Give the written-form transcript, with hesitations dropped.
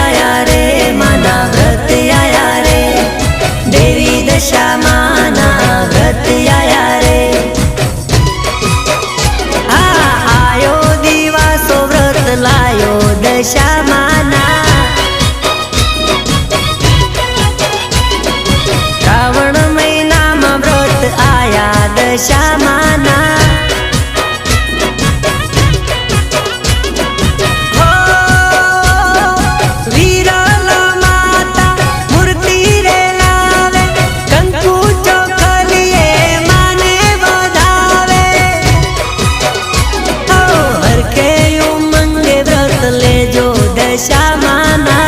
आया रे माना व्रत आया रे देवी दशा माना व्रत आया रे आयो दिवासो व्रत लायो दशा माना श्रावण महीना में व्रत आया दशा माना दशा माना